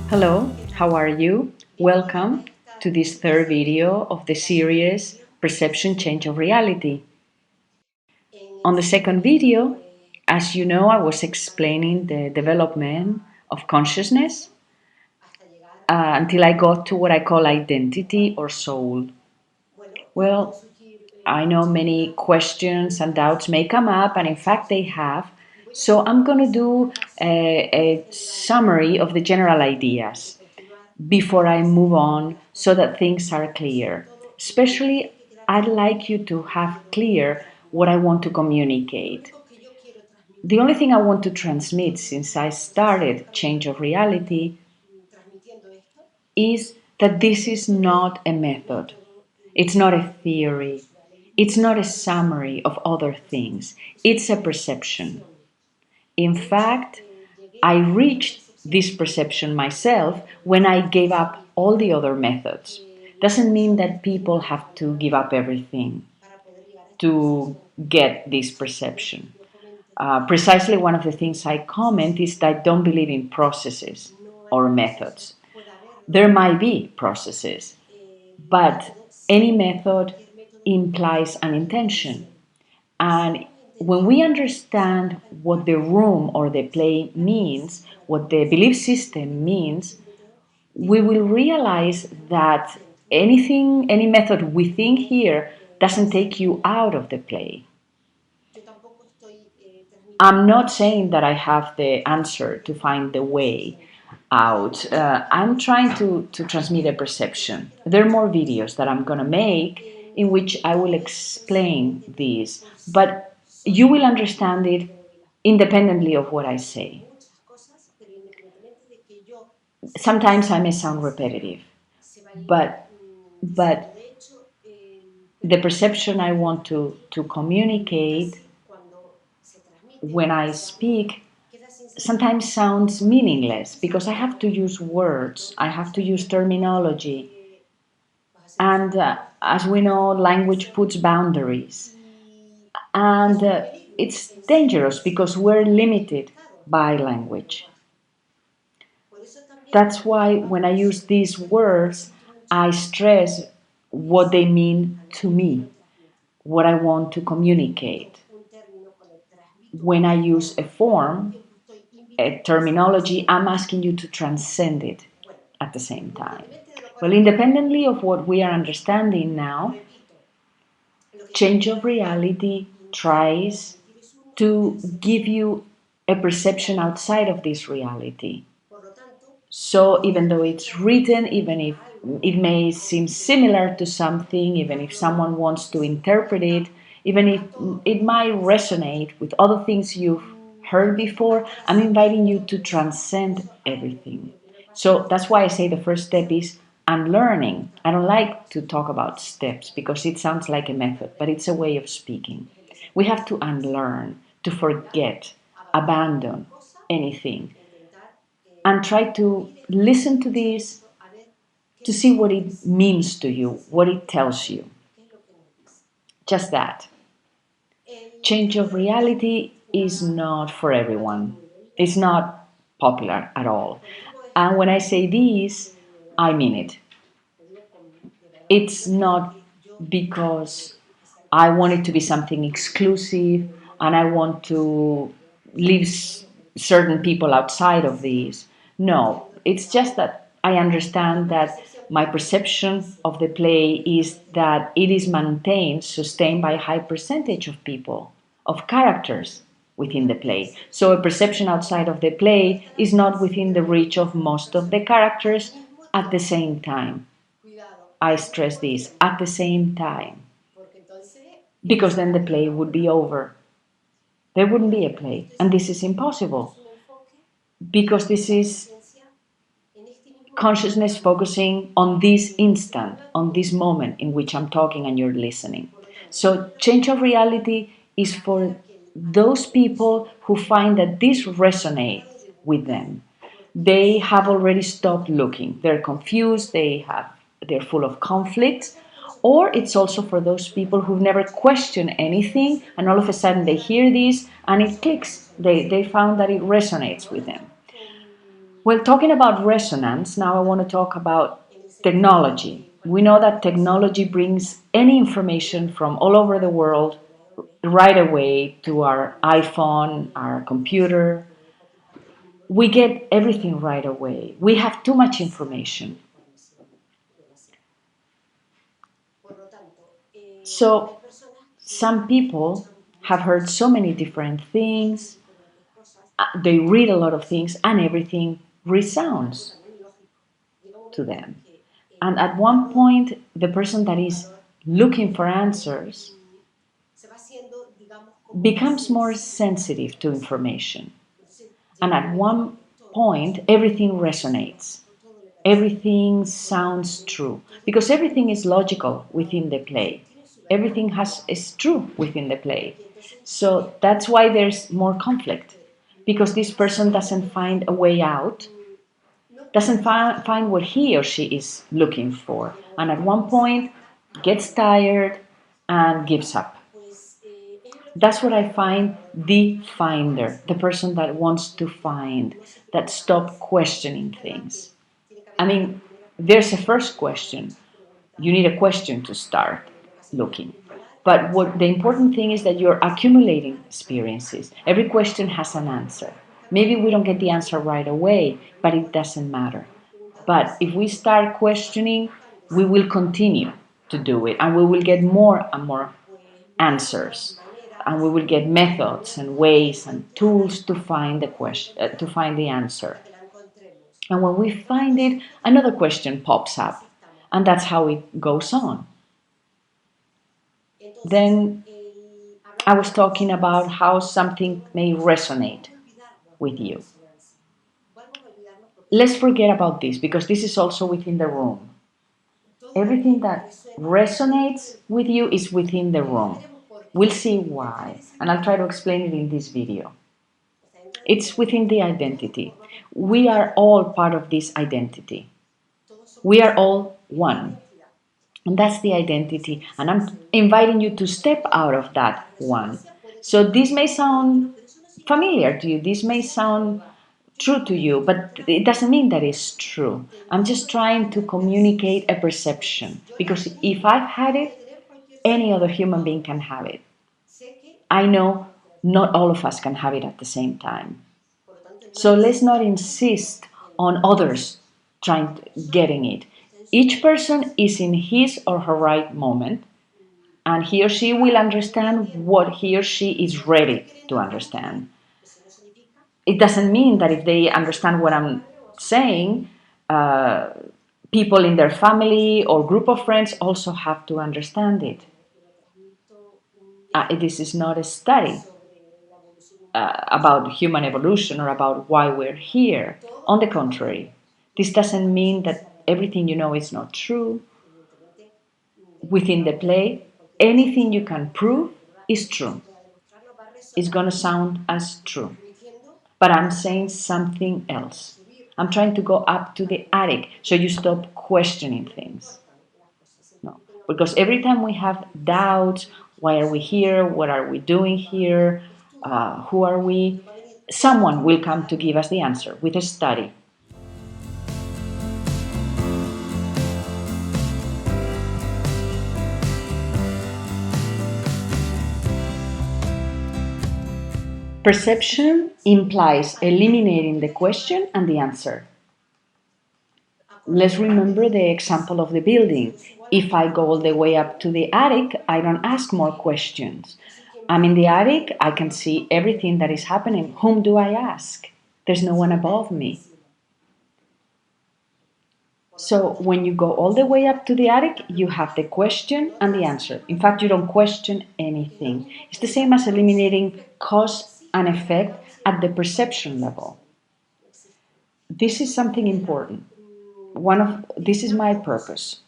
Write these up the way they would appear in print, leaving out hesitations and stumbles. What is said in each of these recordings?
Hello, how are you? Welcome to this third video of the series Perception Change of Reality. On the second video, as you know, I was explaining the development of consciousness until I got to what I call identity or soul. Well, I know many questions and doubts may come up, and in fact, they have. So I'm going to do a summary of the general ideas before I move on so that things are clear. Especially, I'd like you to have clear what I want to communicate. The only thing I want to transmit since I started Change of Reality is that this is not a method. It's not a theory. It's not a summary of other things. It's a perception. In fact, I reached this perception myself when I gave up all the other methods. Doesn't mean that people have to give up everything to get this perception. Precisely one of the things I comment is that I don't believe in processes or methods. There might be processes, but any method implies an intention. And when we understand what the room or the play means, what the belief system means, we will realize that any method we think here doesn't take you out of the play. I'm not saying that I have the answer to find the way out. I'm trying to transmit a perception. There are more videos that I'm going to make in which I will explain this, but you will understand it independently of what I say. Sometimes I may sound repetitive, but the perception I want to communicate when I speak sometimes sounds meaningless because I have to use words, I have to use terminology. And as we know, language puts boundaries. And it's dangerous because we're limited by language. That's why when I use these words, I stress what they mean to me, what I want to communicate. When I use a form, a terminology, I'm asking you to transcend it at the same time. Well, independently of what we are understanding now, Change of Reality tries to give you a perception outside of this reality. So even though it's written, even if it may seem similar to something, even if someone wants to interpret it, even if it might resonate with other things you've heard before, I'm inviting you to transcend everything. So that's why I say the first step is unlearning. I don't like to talk about steps because it sounds like a method, but it's a way of speaking. We have to unlearn, to forget, abandon anything, and try to listen to this to see what it means to you, what it tells you. Just that. Change of reality is not for everyone. It's not popular at all. And when I say this, I mean it. It's not because I want it to be something exclusive and I want to leave certain people outside of these. No, it's just that I understand that my perception of the play is that it is maintained, sustained by a high percentage of people, of characters within the play. So a perception outside of the play is not within the reach of most of the characters at the same time. I stress this, at the same time, because then the play would be over. There wouldn't be a play, and this is impossible because this is consciousness focusing on this instant, on this moment in which I'm talking and you're listening. So, change of reality is for those people who find that this resonates with them. They have already stopped looking. They're confused, they're full of conflict. Or it's also for those people who've never questioned anything and all of a sudden they hear this and it clicks. They found that it resonates with them. Well, talking about resonance, now I want to talk about technology. We know that technology brings any information from all over the world right away to our iPhone, our computer. We get everything right away. We have too much information. So, some people have heard so many different things, they read a lot of things, and everything resounds to them. And at one point, the person that is looking for answers becomes more sensitive to information. And at one point, everything resonates. Everything sounds true because everything is logical within the play. Everything is true within the play. So that's why there's more conflict because this person doesn't find a way out, doesn't find what he or she is looking for, and at one point gets tired and gives up. That's what I find the finder, the person that wants to find, that stop questioning things. I mean, there's a first question. You need a question to start looking. But what the important thing is that you're accumulating experiences. Every question has an answer. Maybe we don't get the answer right away, but it doesn't matter. But if we start questioning, we will continue to do it and we will get more and more answers. And we will get methods and ways and tools to find the question, to find the answer. And when we find it, another question pops up. And that's how it goes on. Then I was talking about how something may resonate with you. Let's forget about this because this is also within the room. Everything that resonates with you is within the room. We'll see why, and I'll try to explain it in this video. It's within the identity. We are all part of this identity. We are all one. And that's the identity. And I'm inviting you to step out of that one. So this may sound familiar to you. This may sound true to you, but it doesn't mean that it's true. I'm just trying to communicate a perception. Because if I've had it, any other human being can have it. I know not all of us can have it at the same time. So let's not insist on others getting it. Each person is in his or her right moment, and he or she will understand what he or she is ready to understand. It doesn't mean that if they understand what I'm saying, uh, people in their family or group of friends also have to understand it. This is not a study about human evolution or about why we're here. On the contrary, this doesn't mean that everything you know is not true. Within the play, anything you can prove is true. It's going to sound as true. But I'm saying something else. I'm trying to go up to the attic so you stop questioning things. No. Because every time we have doubts, why are we here? What are we doing here? Who are we? Someone will come to give us the answer with a study. Perception implies eliminating the question and the answer. Let's remember the example of the building. If I go all the way up to the attic, I don't ask more questions. I'm in the attic, I can see everything that is happening. Whom do I ask? There's no one above me. So when you go all the way up to the attic, you have the question and the answer. In fact, you don't question anything. It's the same as eliminating cause and effect at the perception level. This is something important. This is my purpose.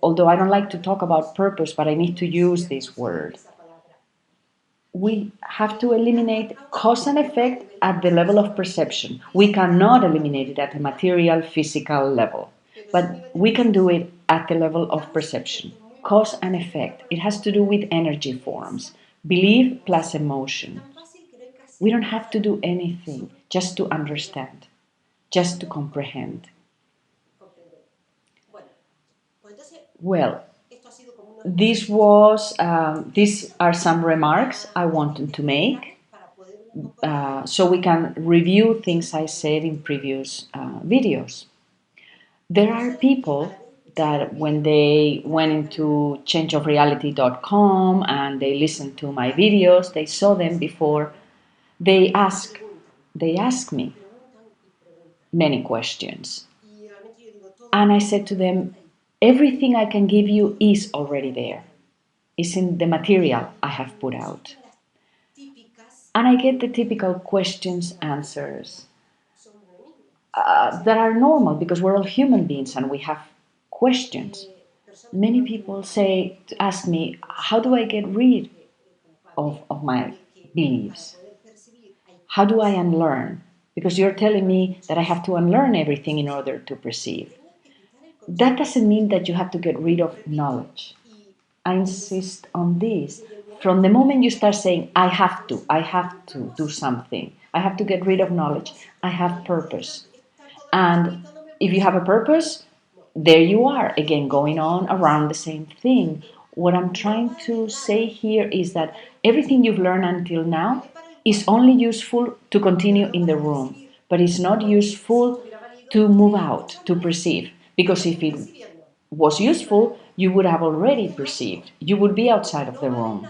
Although I don't like to talk about purpose, but I need to use this word. We have to eliminate cause and effect at the level of perception. We cannot eliminate it at the material, physical level, but we can do it at the level of perception. Cause and effect. It has to do with energy forms, belief plus emotion. We don't have to do anything just to understand. just to comprehend. Well, these are some remarks I wanted to make, so we can review things I said in previous videos. There are people that when they went into changeofreality.com and they listened to my videos, they saw them before, they ask me many questions. And I said to them, everything I can give you is already there. It's in the material I have put out. And I get the typical questions, answers that are normal because we're all human beings and we have questions. Many people ask me, how do I get rid of my beliefs? How do I unlearn? Because you're telling me that I have to unlearn everything in order to perceive. That doesn't mean that you have to get rid of knowledge. I insist on this. From the moment you start saying, I have to do something, I have to get rid of knowledge, I have purpose. And if you have a purpose, there you are, again, going on around the same thing. What I'm trying to say here is that everything you've learned until now is only useful to continue in the room, but it's not useful to move out, to perceive. Because if it was useful, you would have already perceived. You would be outside of the room.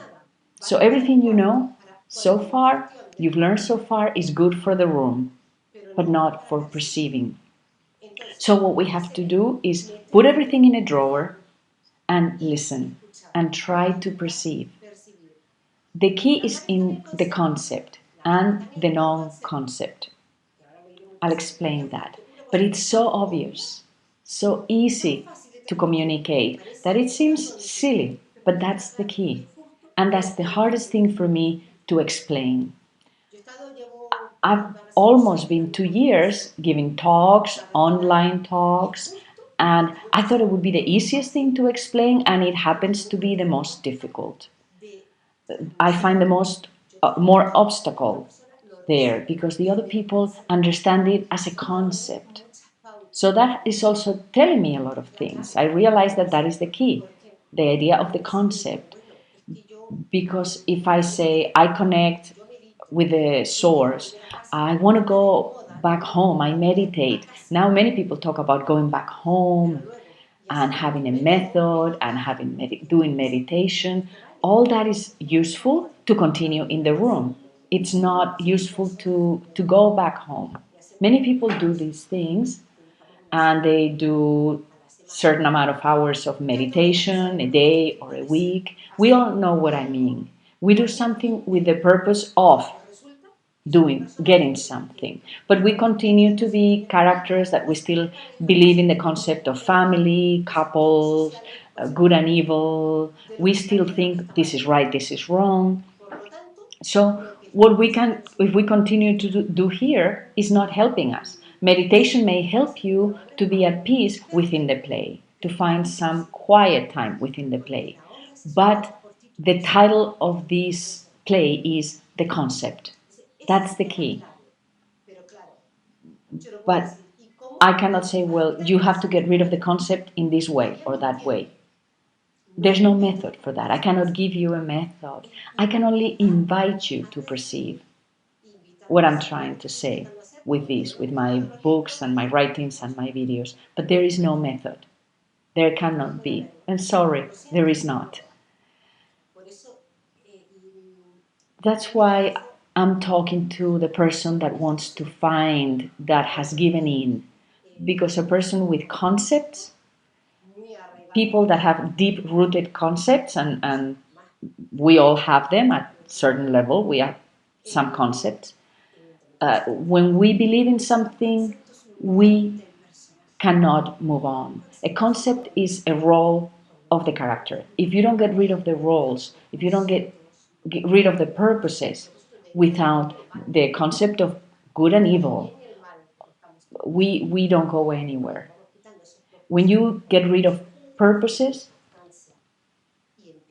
So everything you know so far, you've learned so far, is good for the room, but not for perceiving. So what we have to do is put everything in a drawer and listen and try to perceive. The key is in the concept and the non-concept. I'll explain that. But it's so obvious, so easy to communicate that it seems silly, but that's the key. And that's the hardest thing for me to explain. I've almost been 2 years giving talks, online talks, and I thought it would be the easiest thing to explain, and it happens to be the most difficult. I find the most more obstacle there because the other people understand it as a concept. So that is also telling me a lot of things. I realize that that is the key, the idea of the concept. Because if I say I connect with the source, I want to go back home, I meditate. Now many people talk about going back home and having a method and doing meditation. All that is useful to continue in the room. It's not useful to go back home. Many people do these things and they do certain amount of hours of meditation a day or a week. We all know what I mean. We do something with the purpose of getting something, but we continue to be characters that we still believe in the concept of family, couples, good and evil. We still think this is right, this is wrong. So what we can, if we continue to do here, is not helping us. Meditation may help you to be at peace within the play, to find some quiet time within the play. But the title of this play is the concept. That's the key. But I cannot say, well, you have to get rid of the concept in this way or that way. There's no method for that. I cannot give you a method. I can only invite you to perceive what I'm trying to say with this, with my books and my writings and my videos. But there is no method. There cannot be. And sorry, there is not. That's why I'm talking to the person that wants to find, that has given in. Because a person with concepts, people that have deep rooted concepts, and we all have them at a certain level, we have some concepts. When we believe in something, we cannot move on. A concept is a role of the character. If you don't get rid of the roles, if you don't get rid of the purposes without the concept of good and evil, we don't go anywhere. When you get rid of purposes,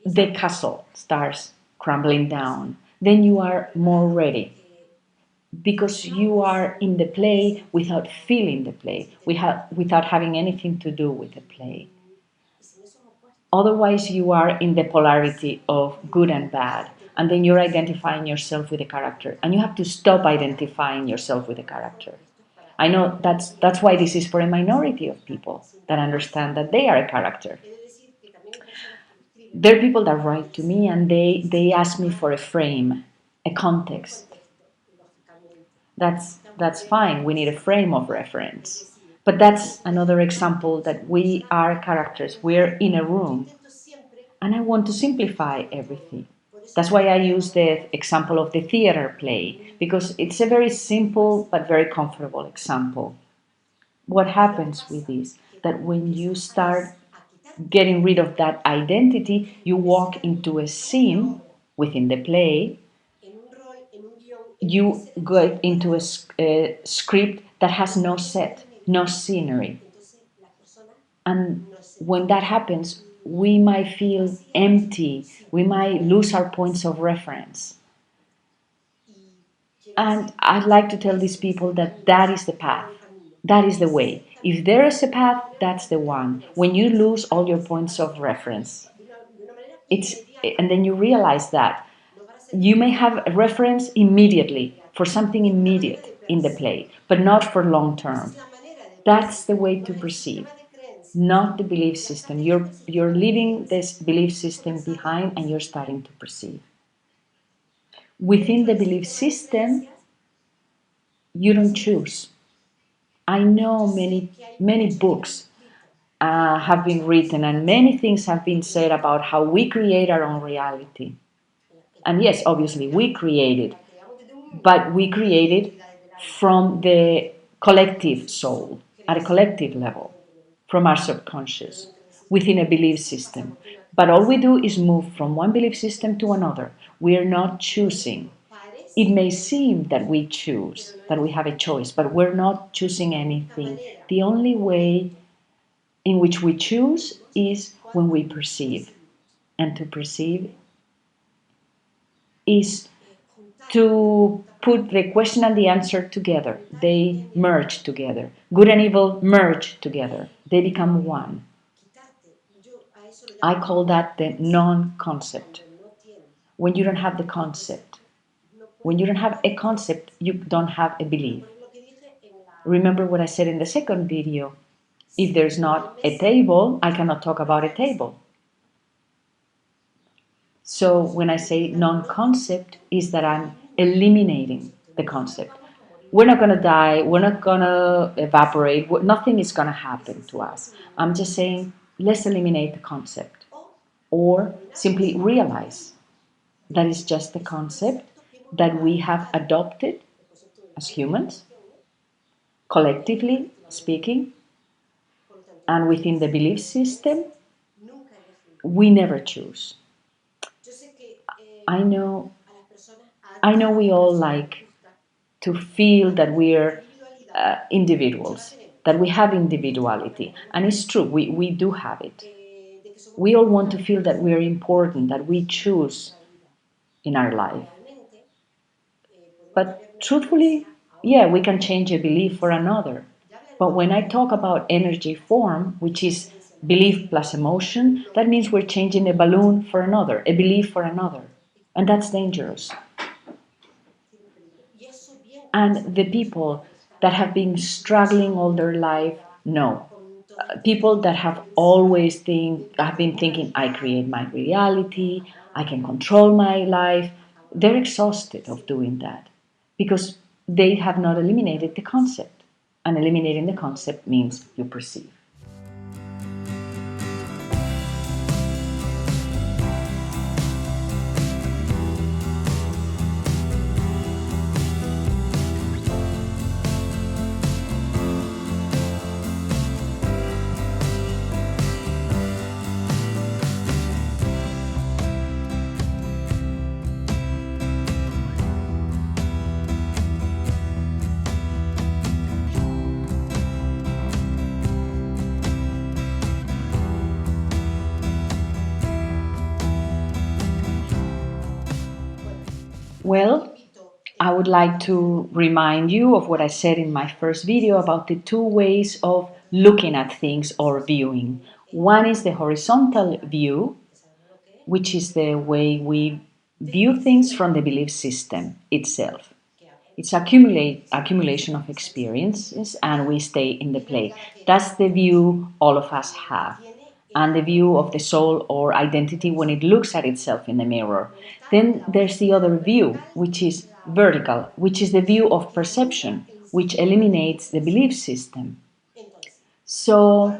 the castle starts crumbling down. Then you are more ready because you are in the play without feeling the play, without having anything to do with the play. Otherwise, you are in the polarity of good and bad, and then you're identifying yourself with the character, and you have to stop identifying yourself with the character. I know that's why this is for a minority of people that understand that they are a character. There are people that write to me and they ask me for a frame, a context. That's fine. We need a frame of reference. But that's another example that we are characters. We're in a room, and I want to simplify everything. That's why I use the example of the theater play, because it's a very simple but very comfortable example. What happens with this? That when you start getting rid of that identity, you walk into a scene within the play, you go into a script that has no set, no scenery. And when that happens, we might feel empty, we might lose our points of reference. And I'd like to tell these people that that is the path, that is the way. If there is a path, that's the one. When you lose all your points of reference, it's and then you realize that you may have a reference immediately for something immediate in the play, but not for long term. That's the way to perceive, not the belief system. You're leaving this belief system behind and you're starting to perceive. Within the belief system, you don't choose. I know many books have been written and many things have been said about how we create our own reality. And yes, obviously we create it, but we create it from the collective soul, at a collective level, from our subconscious, within a belief system. But all we do is move from one belief system to another. We are not choosing. It may seem that we choose, that we have a choice, but we're not choosing anything. The only way in which we choose is when we perceive. And to perceive is to put the question and the answer together. They merge together. Good and evil merge together. They become one. I call that the non concept. When you don't have the concept, when you don't have a concept, you don't have a belief. Remember what I said in the second video. If there's not a table, I cannot talk about a table. So when I say non-concept, is that I'm eliminating the concept. We're not going to die. We're not going to evaporate. Nothing is going to happen to us. I'm just saying, let's eliminate the concept. Or simply realize that it's just a concept that we have adopted as humans, collectively speaking, and within the belief system, we never choose. I know, I know we all like to feel that we're individuals, that we have individuality. And it's true, we do have it. We all want to feel that we're important, that we choose in our life. But truthfully, yeah, we can change a belief for another. But when I talk about energy form, which is belief plus emotion, that means we're changing a balloon for another, a belief for another. And that's dangerous. And the people that have been struggling all their life, no. People that have been thinking, I create my reality, I can control my life, they're exhausted of doing that because they have not eliminated the concept. And eliminating the concept means you perceive. Well, I would like to remind you of what I said in my first video about the two ways of looking at things or viewing. One is the horizontal view, which is the way we view things from the belief system itself. It's accumulation of experiences and we stay in the play. That's the view all of us have. And the view of the soul or identity when it looks at itself in the mirror. Then there's the other view, which is vertical, which is the view of perception, which eliminates the belief system. So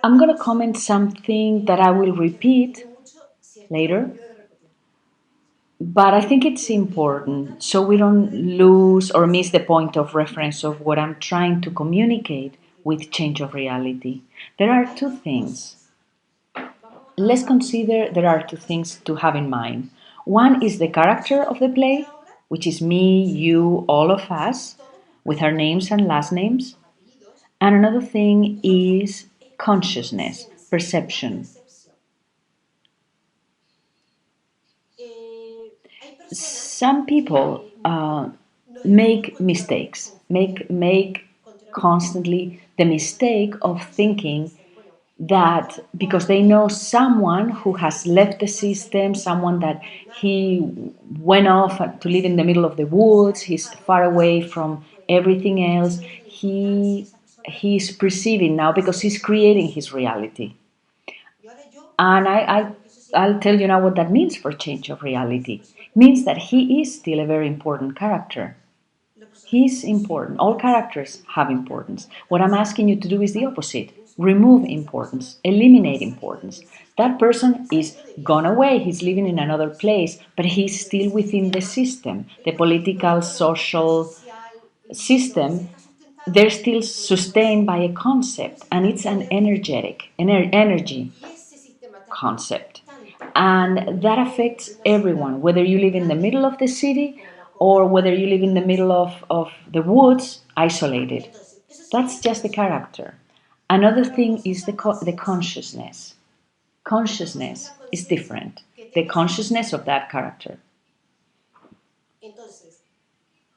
I'm going to comment something that I will repeat later, but I think it's important so we don't lose or miss the point of reference of what I'm trying to communicate with change of reality. There are two things. Let's consider there are two things to have in mind. One is the character of the play, which is me, you, all of us, with our names and last names. And another thing is consciousness, perception. Some people make mistakes, make constantly the mistake of thinking that because they know someone who has left the system, someone that he went off to live in the middle of the woods, he's far away from everything else, he's perceiving now because he's creating his reality. And I'll tell you now what that means for change of reality. It means that he is still a very important character. He's important. All characters have importance. What I'm asking you to do is the opposite. Remove importance, eliminate importance. That person is gone away, he's living in another place, but he's still within the system, the political, social system. They're still sustained by a concept, and it's an energy concept. And that affects everyone, whether you live in the middle of the city or whether you live in the middle of the woods, isolated. That's just the character. Another thing is the consciousness. Consciousness is different. The consciousness of that character.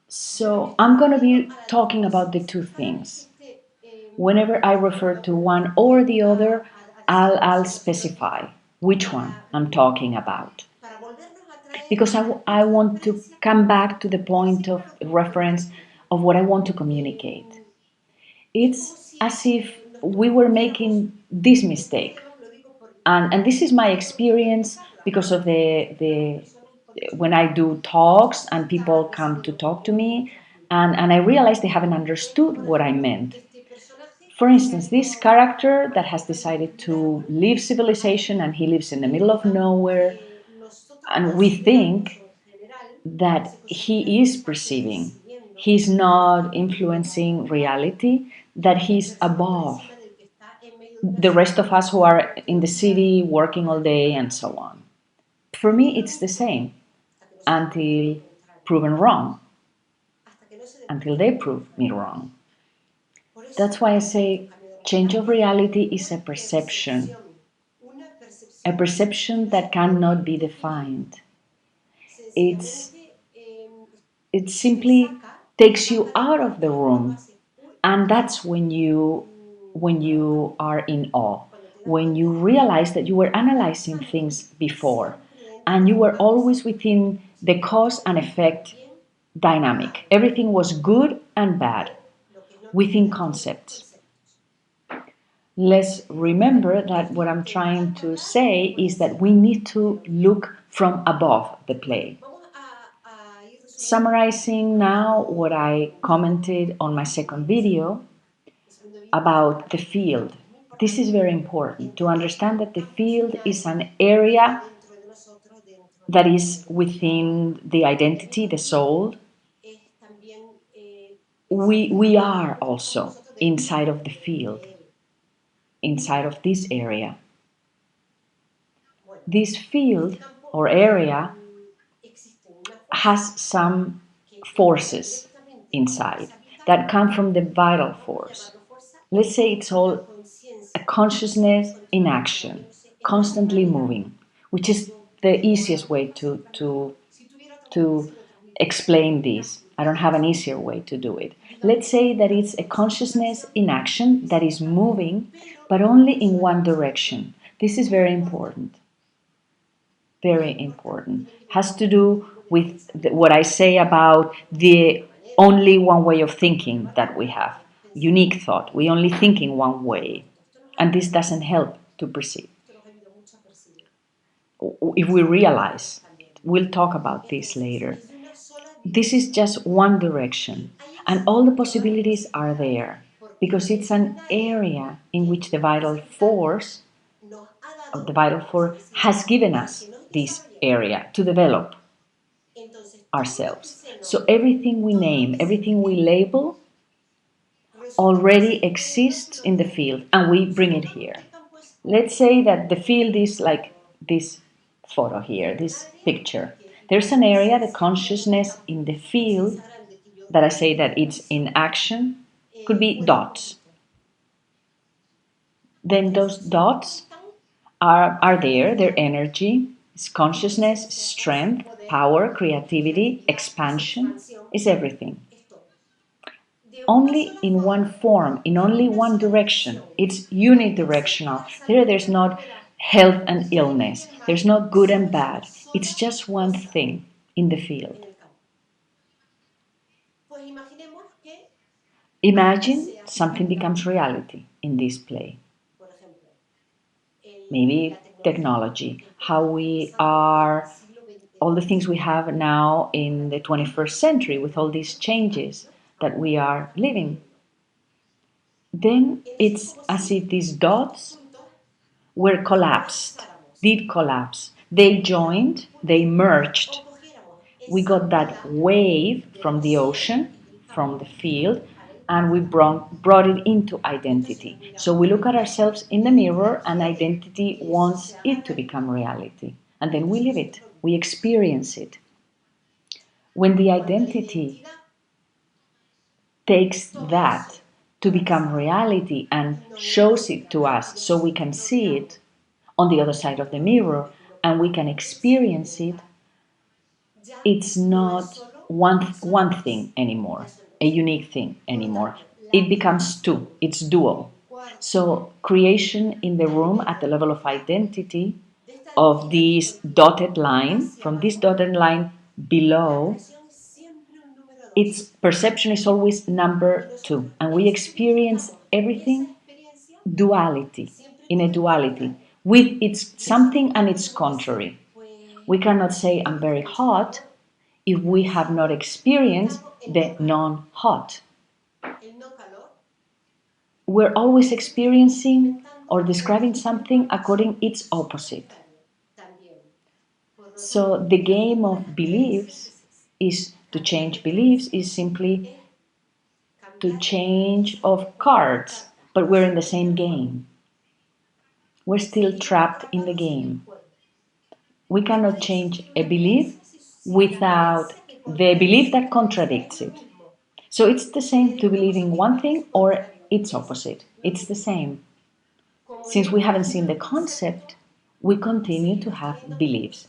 So I'm going to be talking about the two things. Whenever I refer to one or the other, I'll specify which one I'm talking about. Because I want to come back to the point of reference of what I want to communicate. It's as if we were making this mistake. And this is my experience because of the when I do talks and people come to talk to me and I realize they haven't understood what I meant. For instance, this character that has decided to leave civilization and he lives in the middle of nowhere, and we think that he is perceiving, he's not influencing reality, that he's above the rest of us who are in the city working all day and so on. For me, it's the same until proven wrong, until they prove me wrong. That's why I say change of reality is a perception that cannot be defined. It's, it simply takes you out of the room, and that's when you are in awe, when you realize that you were analyzing things before and you were always within the cause and effect dynamic. Everything was good and bad within concepts. Let's remember that what I'm trying to say is that we need to look from above the play. Summarizing now what I commented on my second video about the field. This is very important to understand that the field is an area that is within the identity, the soul. We are also inside of the field, inside of this area. This field or area has some forces inside that come from the vital force. Let's say it's all a consciousness in action, constantly moving, which is the easiest way to explain this. I don't have an easier way to do it. Let's say that it's a consciousness in action that is moving, but only in one direction. This is very important. Very important. Has to do with what I say about the only one way of thinking that we have. Unique thought. We only think in one way. And this doesn't help to perceive. If we realize, we'll talk about this later. This is just one direction, and all the possibilities are there because it's an area in which the vital force has given us this area to develop ourselves. So everything we name, everything we label already exists in the field and we bring it here. Let's say that the field is like this photo here, this picture. There's an area, the consciousness in the field, that I say that it's in action, could be dots. Then those dots are there, their energy, is consciousness, strength, power, creativity, expansion, is everything. Only in one form, in only one direction. It's unidirectional. There's not health and illness. There's not good and bad. It's just one thing in the field. Imagine something becomes reality in this play. Maybe technology, how we are, all the things we have now in the 21st century with all these changes that we are living. Then it's as if these dots were collapsed, did collapse. They joined, they merged. We got that wave from the ocean, from the field, and we brought it into identity. So we look at ourselves in the mirror, and identity wants it to become reality. And then we live it, we experience it. When the identity takes that to become reality and shows it to us so we can see it on the other side of the mirror and we can experience it, it's not one thing anymore, a unique thing anymore. It becomes two, it's dual. So creation in the room at the level of identity of this dotted line, from this dotted line below, its perception is always number two, and we experience everything duality, in a duality, with its something and its contrary. We cannot say I'm very hot if we have not experienced the non-hot. We're always experiencing or describing something according its opposite. So the game of beliefs is to change beliefs is simply to change of cards, but we're in the same game. We're still trapped in the game. We cannot change a belief without the belief that contradicts it. So it's the same to believe in one thing or its opposite. It's the same. Since we haven't seen the concept, we continue to have beliefs.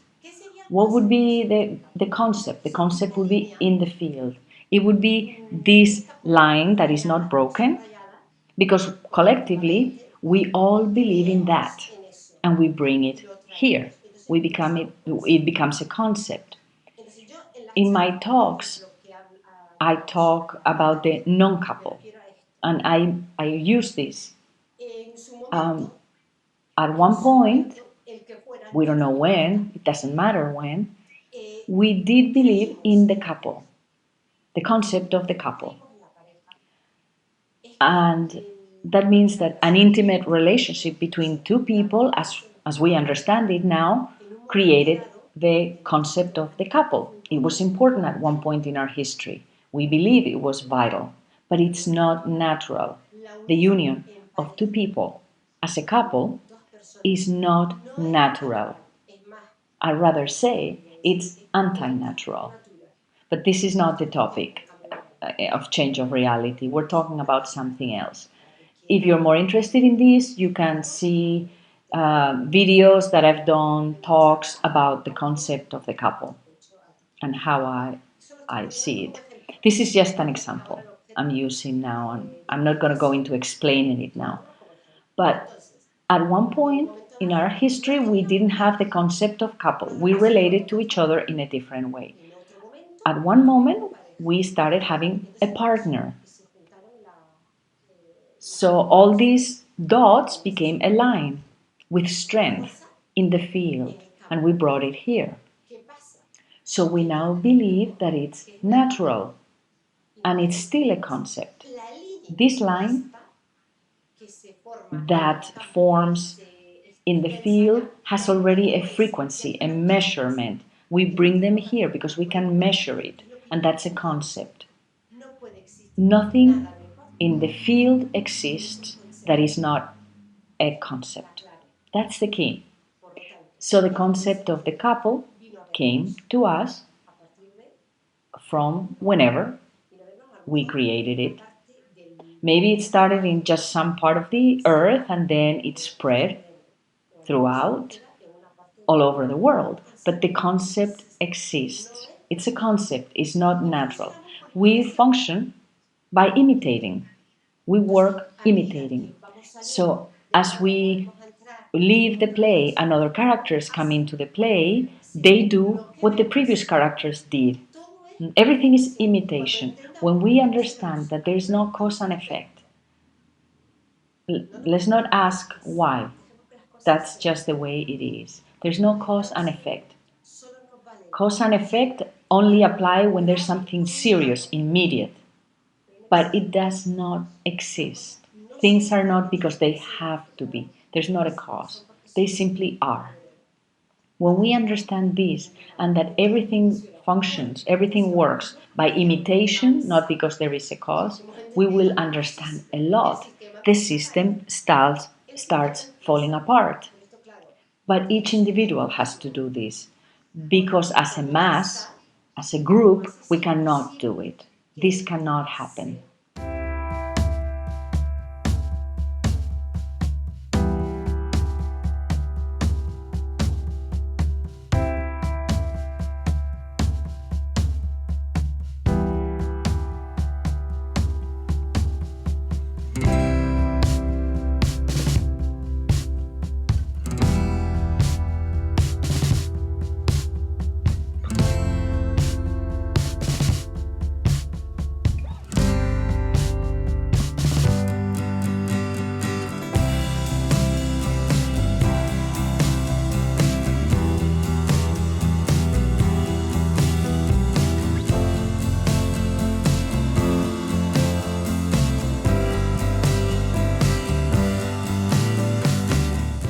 What would be the concept? The concept would be in the field. It would be this line that is not broken, because collectively we all believe in that and we bring it here. It becomes a concept. In my talks, I talk about the non-couple, and I use this. Um, at one point, we don't know when, it doesn't matter when, we did believe in the couple, the concept of the couple. And that means that an intimate relationship between two people, as we understand it now, created the concept of the couple. It was important at one point in our history. We believe it was vital, but it's not natural. The union of two people as a couple is not natural. I'd rather say it's anti-natural. But this is not the topic of change of reality. We're talking about something else. If you're more interested in this, you can see videos that I've done, talks about the concept of the couple and how I see it. This is just an example I'm using now, and I'm not going to go into explaining it now. But at one point in our history, we didn't have the concept of couple. We related to each other in a different way. At one moment, we started having a partner. So all these dots became a line with strength in the field, and we brought it here. So we now believe that it's natural and it's still a concept. This line that forms in the field has already a frequency, a measurement. We bring them here because we can measure it, and that's a concept. Nothing in the field exists that is not a concept. That's the key. So the concept of the couple came to us from whenever we created it. Maybe it started in just some part of the earth and then it spread throughout all over the world. But the concept exists. It's a concept, it's not natural. We function by imitating, we work imitating. So as we leave the play and other characters come into the play, they do what the previous characters did. Everything is imitation. When we understand that there is no cause and effect, let's not ask why. That's just the way it is. There's no cause and effect. Cause and effect only apply when there's something serious, immediate, but it does not exist. Things are not because they have to be. There's not a cause. They simply are. When we understand this and that everything functions, everything works by imitation, not because there is a cause, we will understand a lot. The system starts falling apart. But each individual has to do this because as a mass, as a group, we cannot do it. This cannot happen.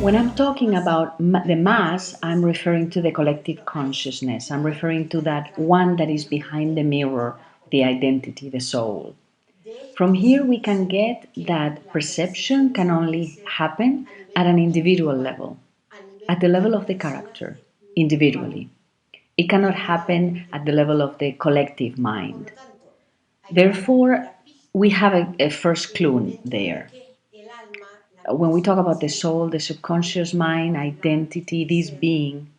When I'm talking about the mass, I'm referring to the collective consciousness. I'm referring to that one that is behind the mirror, the identity, the soul. From here, we can get that perception can only happen at an individual level, at the level of the character, individually. It cannot happen at the level of the collective mind. Therefore, we have a first clue there. When we talk about the soul, the subconscious mind, identity, this being,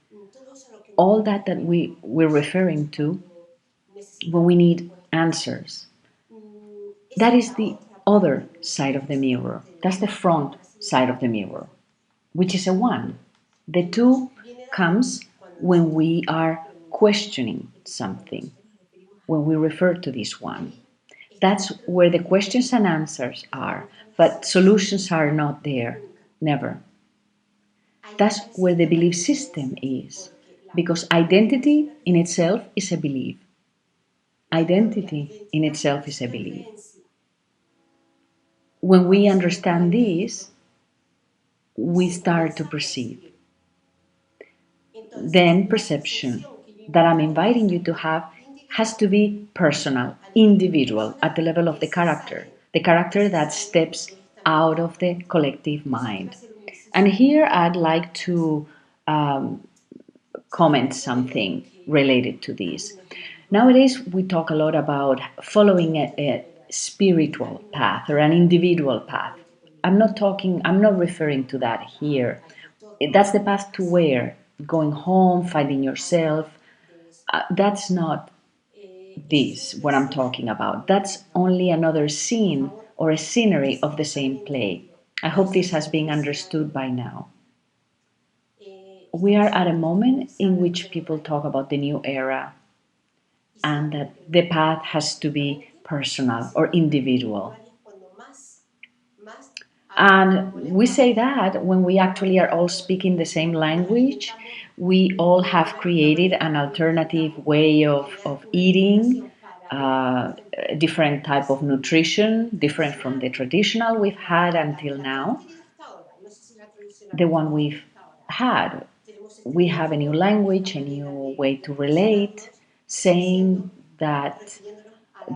all that we're referring to when we need answers, that is the other side of the mirror. That's the front side of the mirror, which is a one. The two comes when we are questioning something, when we refer to this one. That's where the questions and answers are, but solutions are not there, never. That's where the belief system is, because identity in itself is a belief. Identity in itself is a belief. When we understand this, we start to perceive. Then perception that I'm inviting you to have has to be personal, individual, at the level of the character that steps out of the collective mind. And here I'd like to comment something related to this. Nowadays, we talk a lot about following a spiritual path or an individual path. I'm not referring to that here. That's the path to where? Going home, finding yourself. That's not this, what I'm talking about. That's only another scene or a scenery of the same play. I hope this has been understood by now. We are at a moment in which people talk about the new era and that the path has to be personal or individual. And we say that when we actually are all speaking the same language, we all have created an alternative way of eating, a different type of nutrition, different from the traditional we've had until now, the one we've had. We have a new language, a new way to relate, saying that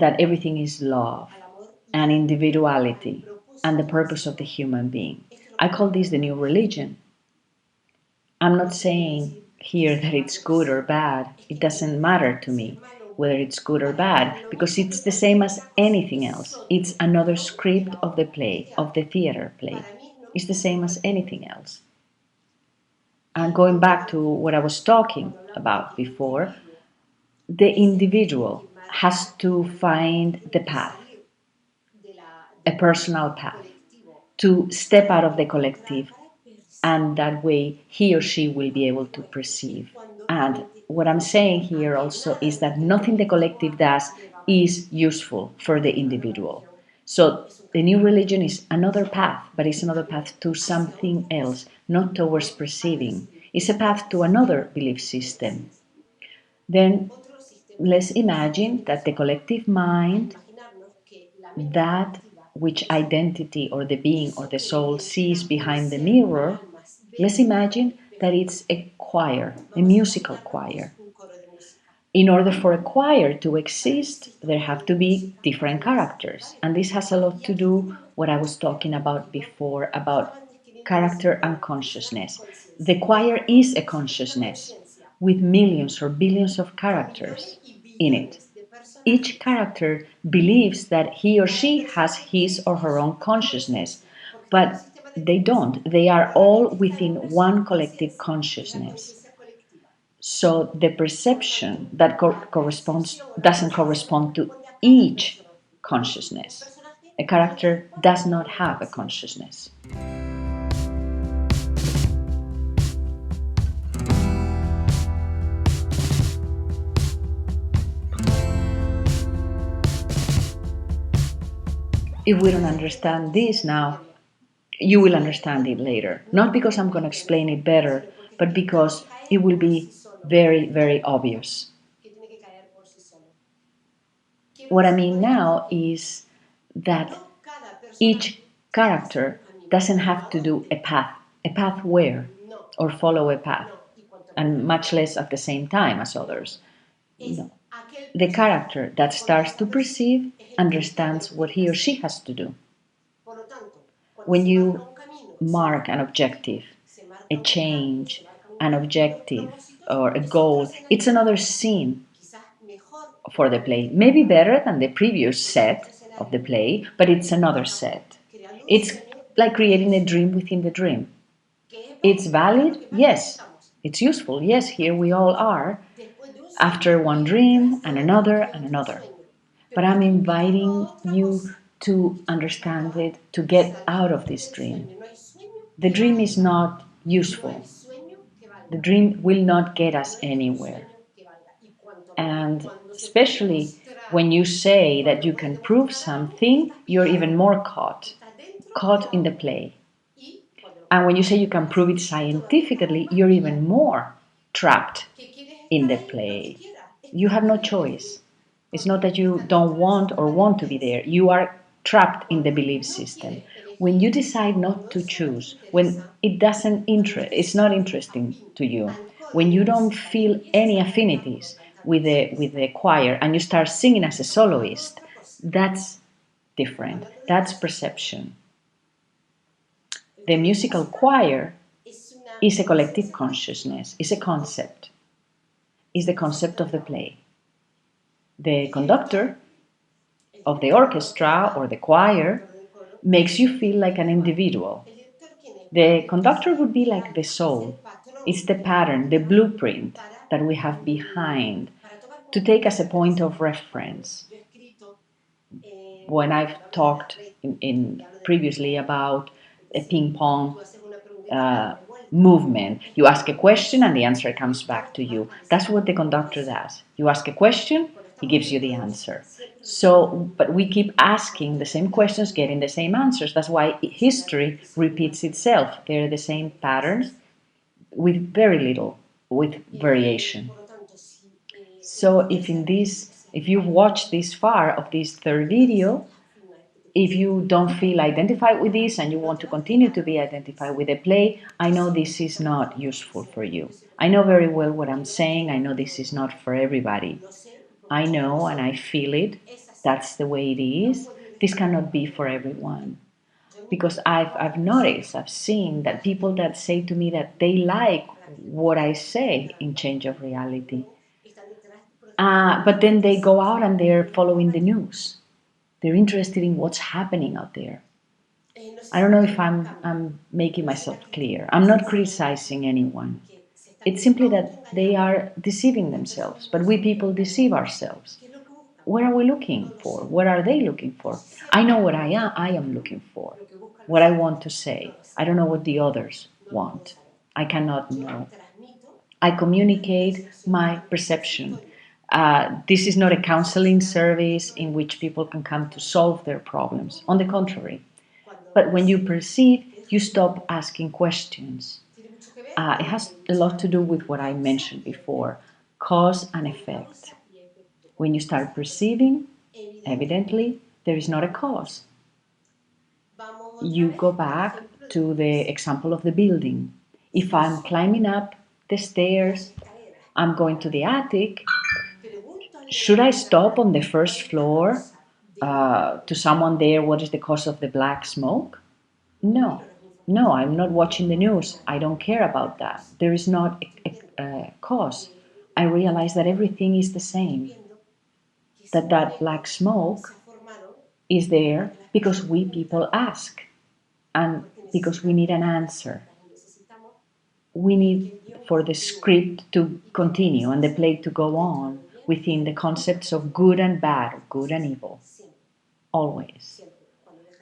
everything is love and individuality and the purpose of the human being. I call this the new religion. I'm not saying here that it's good or bad. It doesn't matter to me whether it's good or bad because it's the same as anything else. It's another script of the play, of the theater play. It's the same as anything else. And going back to what I was talking about before, the individual has to find the path, a personal path, to step out of the collective, and that way he or she will be able to perceive. And what I'm saying here also is that nothing the collective does is useful for the individual. So the new religion is another path, but it's another path to something else, not towards perceiving. It's a path to another belief system. Then let's imagine that the collective mind, that which identity or the being or the soul sees behind the mirror, let's imagine that it's a choir, a musical choir. In order for a choir to exist, there have to be different characters. And this has a lot to do what I was talking about before about character and consciousness. The choir is a consciousness with millions or billions of characters in it. Each character believes that he or she has his or her own consciousness, but they don't. They are all within one collective consciousness. So the perception that corresponds doesn't correspond to each consciousness. A character does not have a consciousness. If we don't understand this now, you will understand it later. Not because I'm going to explain it better, but because it will be very, very obvious. What I mean now is that each character doesn't have to do a path where, or follow a path, and much less at the same time as others. No. The character that starts to perceive understands what he or she has to do. When you mark an objective, a change, an objective, or a goal, it's another scene for the play. Maybe better than the previous set of the play, but it's another set. It's like creating a dream within the dream. It's valid? Yes. It's useful? Yes, here we all are. After one dream and another and another. But I'm inviting you to understand it, to get out of this dream. The dream is not useful. The dream will not get us anywhere. And especially when you say that you can prove something, you're even more caught in the play. And when you say you can prove it scientifically, you're even more trapped in the play. You have no choice. It's not that you don't want to be there. You are trapped in the belief system. When you decide not to choose, when it's not interesting to you, when you don't feel any affinities with the choir and you start singing as a soloist, that's different. That's perception. The musical choir is a collective consciousness, is a concept, is the concept of the play. The conductor of the orchestra or the choir makes you feel like an individual. The conductor would be like the soul. It's the pattern, the blueprint that we have behind To take as a point of reference, when I've talked in previously about a ping pong uh, movement, you ask a question and the answer comes back to you. That's what the conductor does. You ask a question, he gives you the answer. So, but we keep asking the same questions, getting the same answers. That's why history repeats itself. They're the same patterns with very little, with variation. So if you've watched this far of this third video, if you don't feel identified with this and you want to continue to be identified with the play, I know this is not useful for you. I know very well what I'm saying. I know this is not for everybody. I know and I feel it. That's the way it is. This cannot be for everyone. Because I've noticed, I've seen that people that say to me that they like what I say in Change of Reality, but then they go out and they're following the news. They're interested in what's happening out there. I don't know if I'm making myself clear. I'm not criticizing anyone. It's simply that they are deceiving themselves, but we people deceive ourselves. What are we looking for? What are they looking for? I know what I am looking for, what I want to say. I don't know what the others want. I cannot know. I communicate my perception. This is not a counseling service in which people can come to solve their problems. On the contrary. But when you perceive, you stop asking questions. It has a lot to do with what I mentioned before, cause and effect. When you start perceiving, evidently, there is not a cause. You go back to the example of the building. If I'm climbing up the stairs, I'm going to the attic, should I stop on the first floor to someone there what is the cause of the black smoke? No, no, I'm not watching the news. I don't care about that. There is not a cause. I realize that everything is the same, that black smoke is there because we people ask and because we need an answer. We need for the script to continue and the play to go on within the concepts of good and bad, good and evil, always.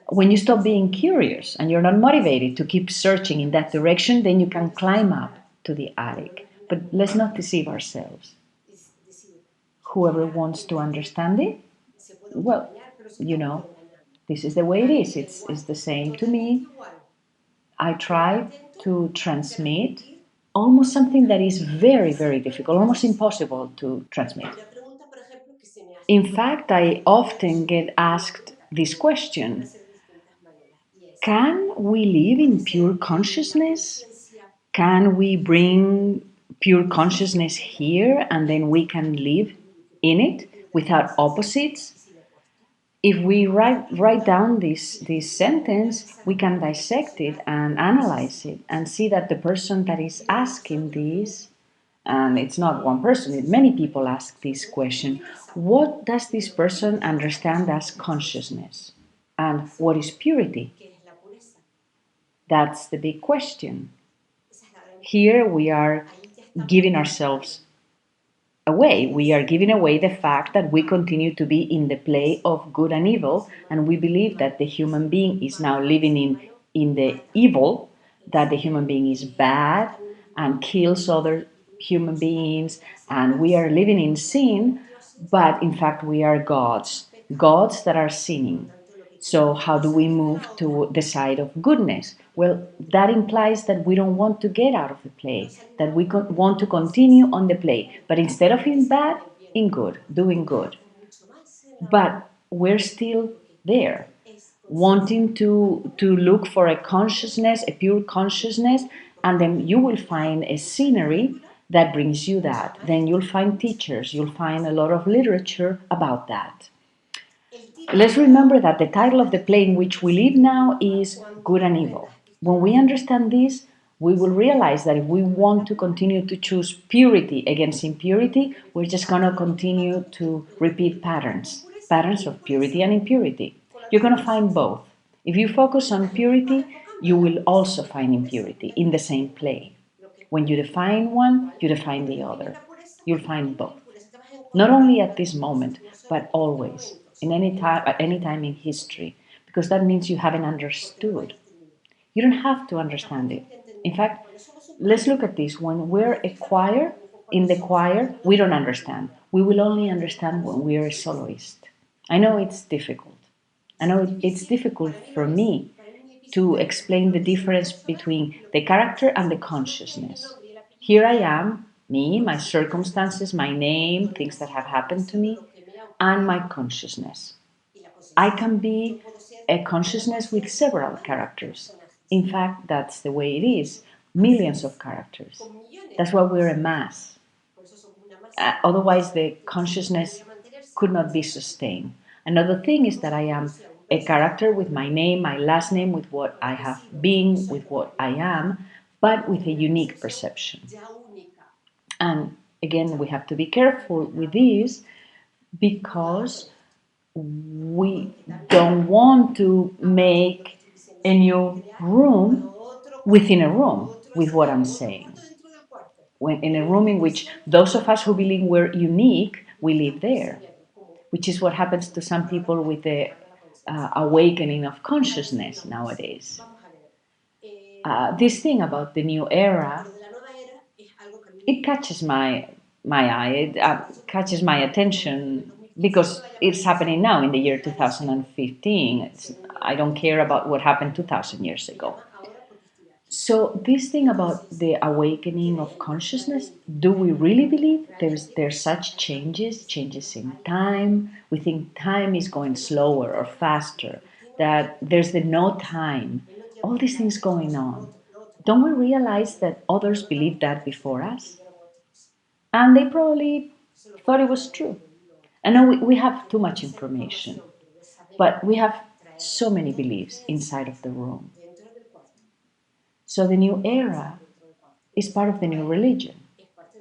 When you stop being curious and you're not motivated to keep searching in that direction, then you can climb up to the attic. But let's not deceive ourselves. Whoever wants to understand it, well, you know, this is the way it is. It's the same to me. I try to transmit almost something that is very, very difficult, almost impossible to transmit. In fact, I often get asked this question: can we live in pure consciousness? Can we bring pure consciousness here and then we can live in it without opposites? If we write down this sentence, we can dissect it and analyze it and see that the person that is asking this, and it's not one person, many people ask this question: what does this person understand as consciousness? And what is purity? That's the big question. Here we are giving ourselves away. We are giving away the fact that we continue to be in the play of good and evil, and we believe that the human being is now living in the evil, that the human being is bad and kills other human beings, and we are living in sin, but in fact we are gods, gods that are sinning. So, how do we move to the side of goodness? Well, that implies that we don't want to get out of the play, that we want to continue on the play, but instead of in bad, in good, doing good. But we're still there, wanting to look for a consciousness, a pure consciousness, and then you will find a scenery that brings you that. Then you'll find teachers, you'll find a lot of literature about that. Let's remember that the title of the play in which we live now is Good and Evil. When we understand this, we will realize that if we want to continue to choose purity against impurity, we're just going to continue to repeat patterns, patterns of purity and impurity. You're going to find both. If you focus on purity, you will also find impurity in the same play. When you define one, you define the other. You'll find both. not only at this moment, but always, in any time, at any time in history, because that means you haven't understood. You don't have to understand it. In fact, let's look at this. When we're a choir, in the choir, we don't understand. We will only understand when we are a soloist. I know it's difficult. I know it's difficult for me to explain the difference between the character and the consciousness. Here I am, me, my circumstances, my name, things that have happened to me, and my consciousness. I can be a consciousness with several characters. In fact, that's the way it is. Millions of characters. That's why we're a mass. Otherwise, the consciousness could not be sustained. Another thing is that I am a character with my name, my last name, with what I have been, with what I am, but with a unique perception. And again, we have to be careful with this because we don't want to make a new room within a room with what I'm saying. When in a room in which those of us who believe we're unique, we live there, which is what happens to some people with the awakening of consciousness nowadays. This thing about the new era, it catches my eye, it catches my attention because it's happening now in the year 2015. I don't care about what happened 2,000 years ago. So this thing about the awakening of consciousness, do we really believe there's such changes in time? We think time is going slower or faster, that there's the no time, all these things going on. Don't we realize that others believed that before us? And they probably thought it was true. I know we have too much information, but we have so many beliefs inside of the room. So the new era is part of the new religion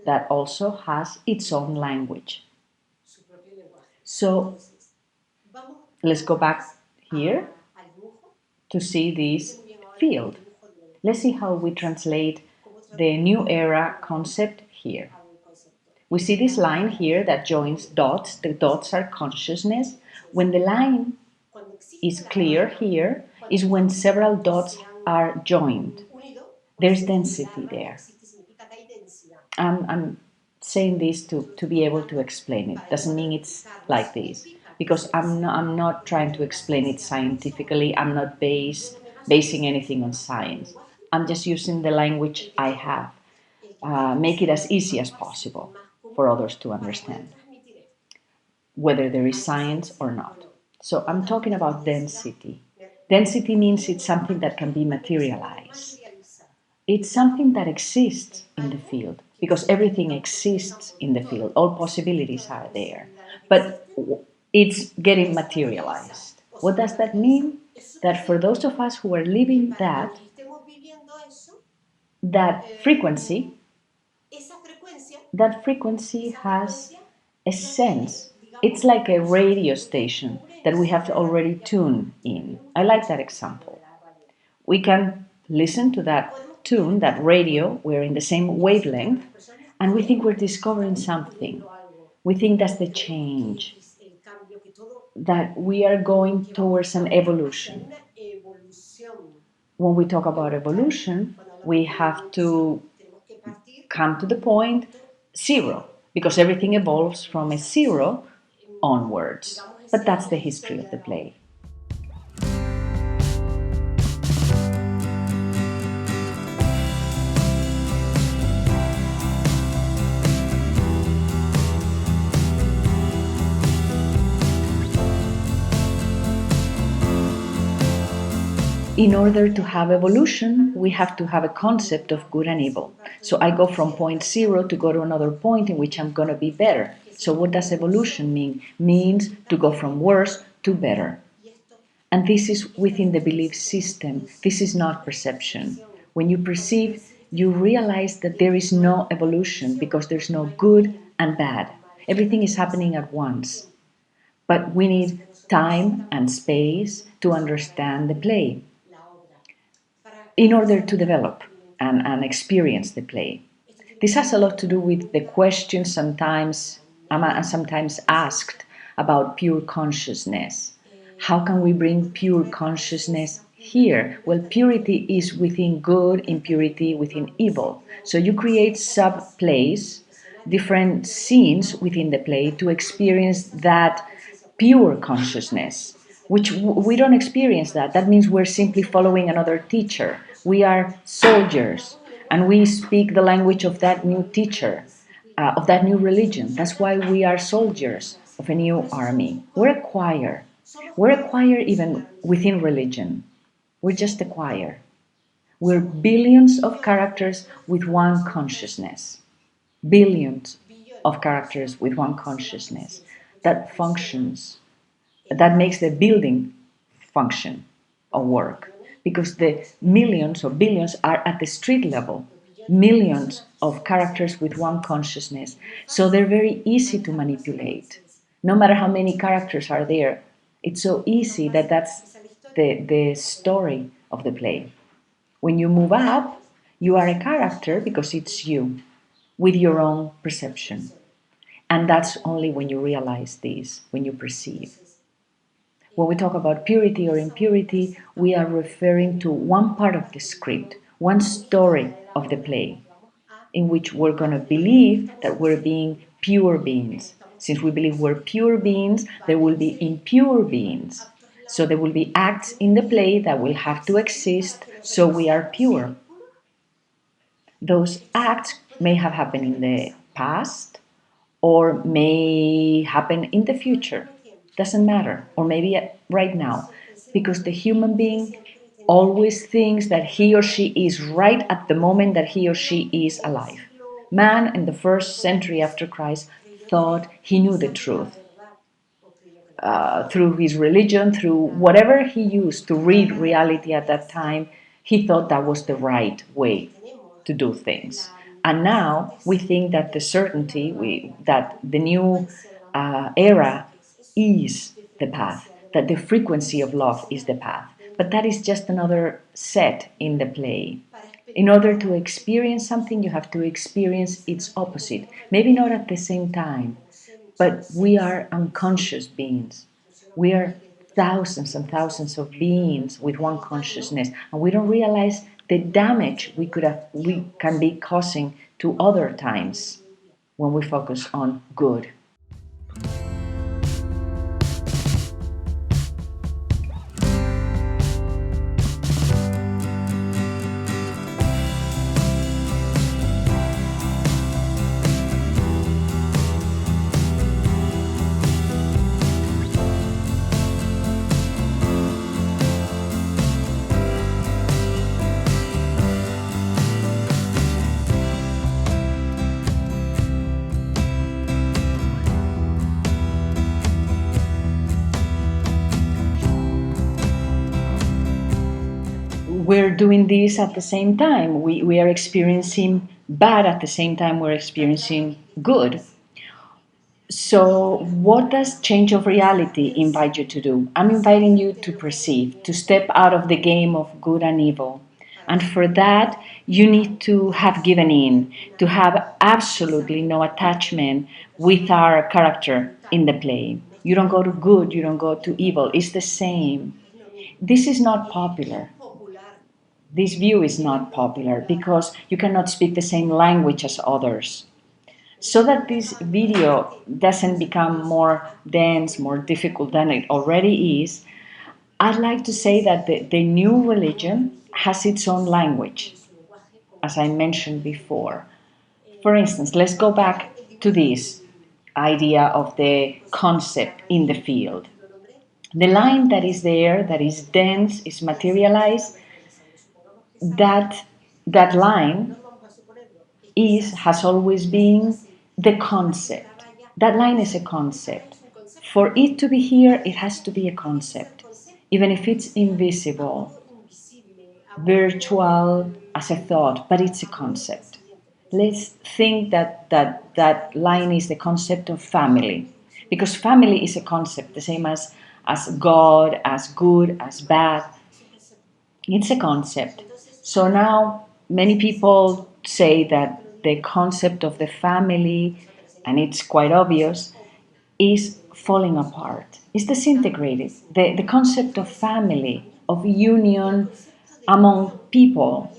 that also has its own language. So let's go back here to see this field. Let's see how we translate the new era concept here. We see this line here that joins dots. The dots are consciousness. When the line is clear here, is when several dots are joined. There's density there. I'm saying this to be able to explain it. Doesn't mean it's like this. Because I'm not trying to explain it scientifically. I'm not basing anything on science. I'm just using the language I have. Make it as easy as possible for others to understand, whether there is science or not. So I'm talking about density. Density means it's something that can be materialized. It's something that exists in the field because everything exists in the field. All possibilities are there. But it's getting materialized. What does that mean? That for those of us who are living that frequency, that frequency has a sense. It's like a radio station that we have already tuned in. I like that example. We can listen to that tune, that radio, we're in the same wavelength, and we think we're discovering something. We think that's the change, that we are going towards an evolution. When we talk about evolution, we have to come to the point zero, because everything evolves from a zero onwards. But that's the history of the play. In order to have evolution, we have to have a concept of good and evil. So I go from point zero to go to another point in which I'm going to be better. So what does evolution mean? Means to go from worse to better. And this is within the belief system. This is not perception. When you perceive, you realize that there is no evolution because there's no good and bad. Everything is happening at once. But we need time and space to understand the play in order to develop and experience the play. This has a lot to do with the questions sometimes I'm sometimes asked about pure consciousness. How can we bring pure consciousness here? Well, purity is within good, impurity within evil. So you create sub plays, different scenes within the play to experience that pure consciousness, which we don't experience that. That means we're simply following another teacher. We are soldiers and we speak the language of that new teacher, of that new religion. That's why we are soldiers of a new army. We're a choir. We're a choir even within religion. We're just a choir. We're billions of characters with one consciousness. Billions of characters with one consciousness that functions, that makes the building function or work, because the millions or billions are at the street level, millions of characters with one consciousness, so they're very easy to manipulate. No matter how many characters are there, it's so easy that that's the story of the play. When you move up, you are a character because it's you with your own perception. And that's only when you realize this, when you perceive. When we talk about purity or impurity, we are referring to one part of the script, one story of the play, in which we're going to believe that we're being pure beings. Since we believe we're pure beings, there will be impure beings. So there will be acts in the play that will have to exist so we are pure. Those acts may have happened in the past or may happen in the future. Doesn't matter. Or maybe right now. Because the human being always thinks that he or she is right at the moment that he or she is alive. Man in the first century after Christ thought he knew the truth. Through his religion, through whatever he used to read reality at that time, he thought that was the right way to do things. And now we think that the certainty, that the new era is the path, that the frequency of love is the path. But that is just another set in the play. In order to experience something, you have to experience its opposite. Maybe not at the same time, but we are unconscious beings. We are thousands and thousands of beings with one consciousness, and we don't realize the damage we can be causing to other times when we focus on good. We're doing this at the same time. We are experiencing bad at the same time we're experiencing good. So, what does change of reality invite you to do? I'm inviting you to perceive, to step out of the game of good and evil. And for that, you need to have given in, to have absolutely no attachment with our character in the play. You don't go to good, you don't go to evil. It's the same. This is not popular. This view is not popular because you cannot speak the same language as others. So that this video doesn't become more dense, more difficult than it already is, I'd like to say that the new religion has its own language, as I mentioned before. For instance, let's go back to this idea of the concept in the field. The line that is there, that is dense, is materialized, that that line has always been the concept. That line is a concept. For it to be here, it has to be a concept, even if it's invisible, virtual as a thought, but it's a concept. Let's think that line is the concept of family, because family is a concept, the same as God, as good, as bad. It's a concept. So now many people say that the concept of the family and it's quite obvious, is falling apart, is disintegrated. The concept of family, of union among people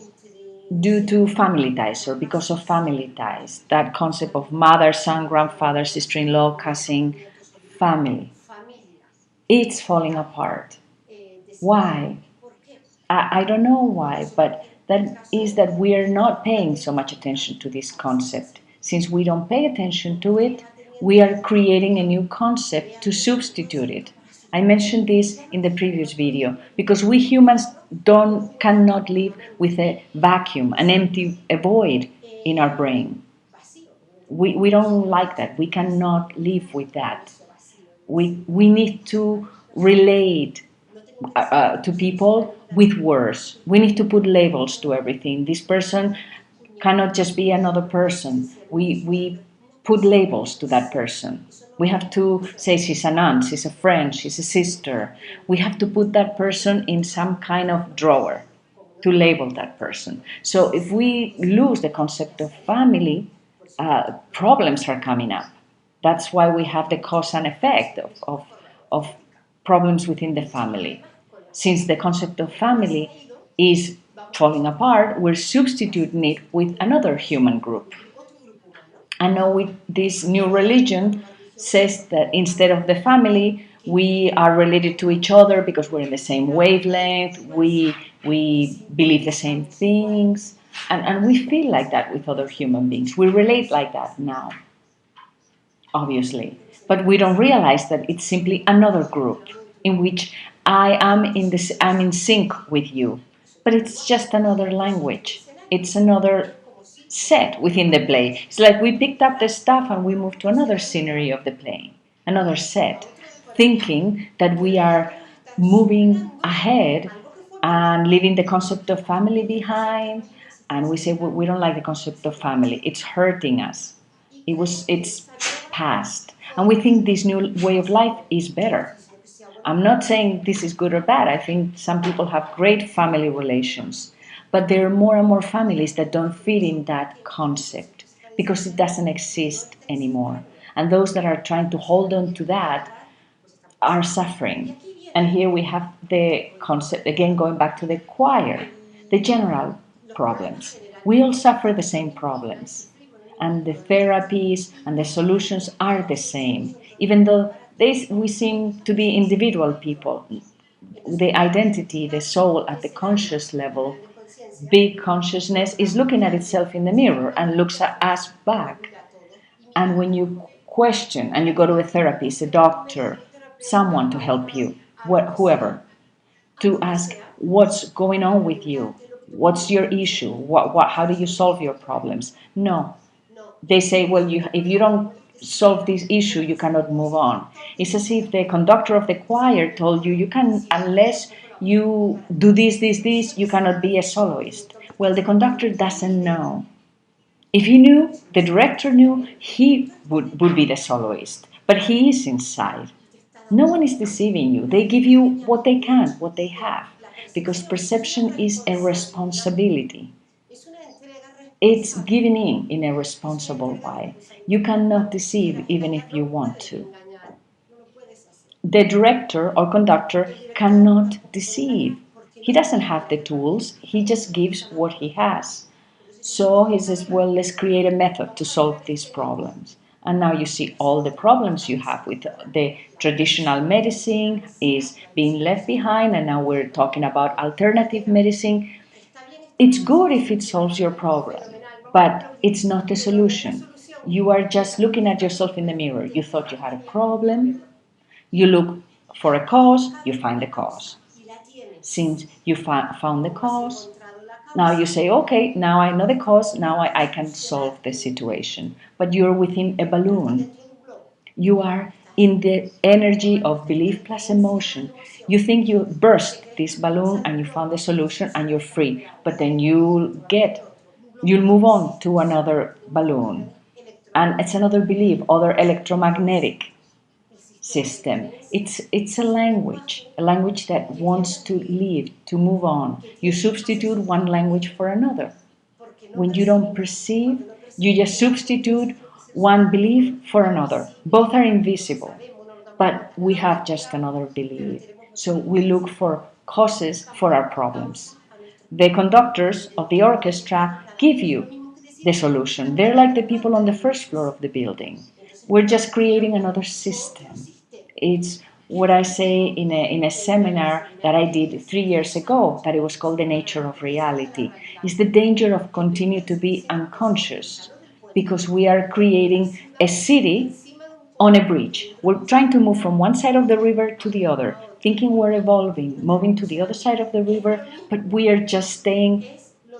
due to family ties or because of family ties, that concept of mother, son, grandfather, sister in law, cousin, family, it's falling apart. Why? I don't know why, but that is that we are not paying so much attention to this concept. Since we don't pay attention to it, we are creating a new concept to substitute it. I mentioned this in the previous video because we humans don't cannot live with a vacuum, an empty a void in our brain. We don't like that. We cannot live with that. We need to relate to people with words. We need to put labels to everything. This person cannot just be another person. We put labels to that person. We have to say she's an aunt, she's a friend, she's a sister. We have to put that person in some kind of drawer to label that person. So if we lose the concept of family, problems are coming up. That's why we have the cause and effect of problems within the family. Since the concept of family is falling apart, we're substituting it with another human group. And now with this new religion says that instead of the family, we are related to each other because we're in the same wavelength, we believe the same things, and we feel like that with other human beings. We relate like that now, obviously. But we don't realize that it's simply another group in which I'm in sync with you. But it's just another language. It's another set within the play. It's like we picked up the stuff and we moved to another scenery of the play, another set, thinking that we are moving ahead and leaving the concept of family behind. And we say we don't like the concept of family. It's hurting us. It's past. And we think this new way of life is better. I'm not saying this is good or bad. I think some people have great family relations. But there are more and more families that don't fit in that concept because it doesn't exist anymore. And those that are trying to hold on to that are suffering. And here we have the concept, again, going back to the choir, the general problems. We all suffer the same problems. And the therapies and the solutions are the same, even though we seem to be individual people. The identity, the soul at the conscious level, big consciousness is looking at itself in the mirror and looks at us back. And when you question and you go to a therapist, a doctor, someone to help you, whoever, to ask what's going on with you, what's your issue, how do you solve your problems? No, they say, well, if you don't solve this issue, you cannot move on. It's as if the conductor of the choir told you, you can, unless you do this, you cannot be a soloist. Well, the conductor doesn't know. If he knew, the director knew, he would be the soloist. But he is inside. No one is deceiving you. They give you what they can, what they have. Because perception is a responsibility. It's giving in a responsible way. You cannot deceive even if you want to. The director or conductor cannot deceive. He doesn't have the tools, he just gives what he has. So he says, well, let's create a method to solve these problems. And now you see all the problems you have with the traditional medicine is being left behind, and now we're talking about alternative medicine. It's good if it solves your problem, but it's not the solution. You are just looking at yourself in the mirror. You thought you had a problem, you look for a cause, you find the cause. Since you found the cause, now you say, okay, now I know the cause, now I can solve the situation. But you're within a balloon. You are in the energy of belief plus emotion. You think you burst this balloon and you found the solution and you're free. But then you'll move on to another balloon. And it's another belief, other electromagnetic system. It's a language that wants to live, to move on. You substitute one language for another. When you don't perceive, you just substitute One belief for another. Both are invisible, but we have just another belief. So we look for causes for our problems. The conductors of the orchestra give you the solution. They're like the people on the first floor of the building. We're just creating another system. It's what I say in a seminar that I did 3 years ago, that it was called The Nature of Reality. It's the danger of continue to be unconscious because we are creating a city on a bridge. We're trying to move from one side of the river to the other, thinking we're evolving, moving to the other side of the river, but we are just staying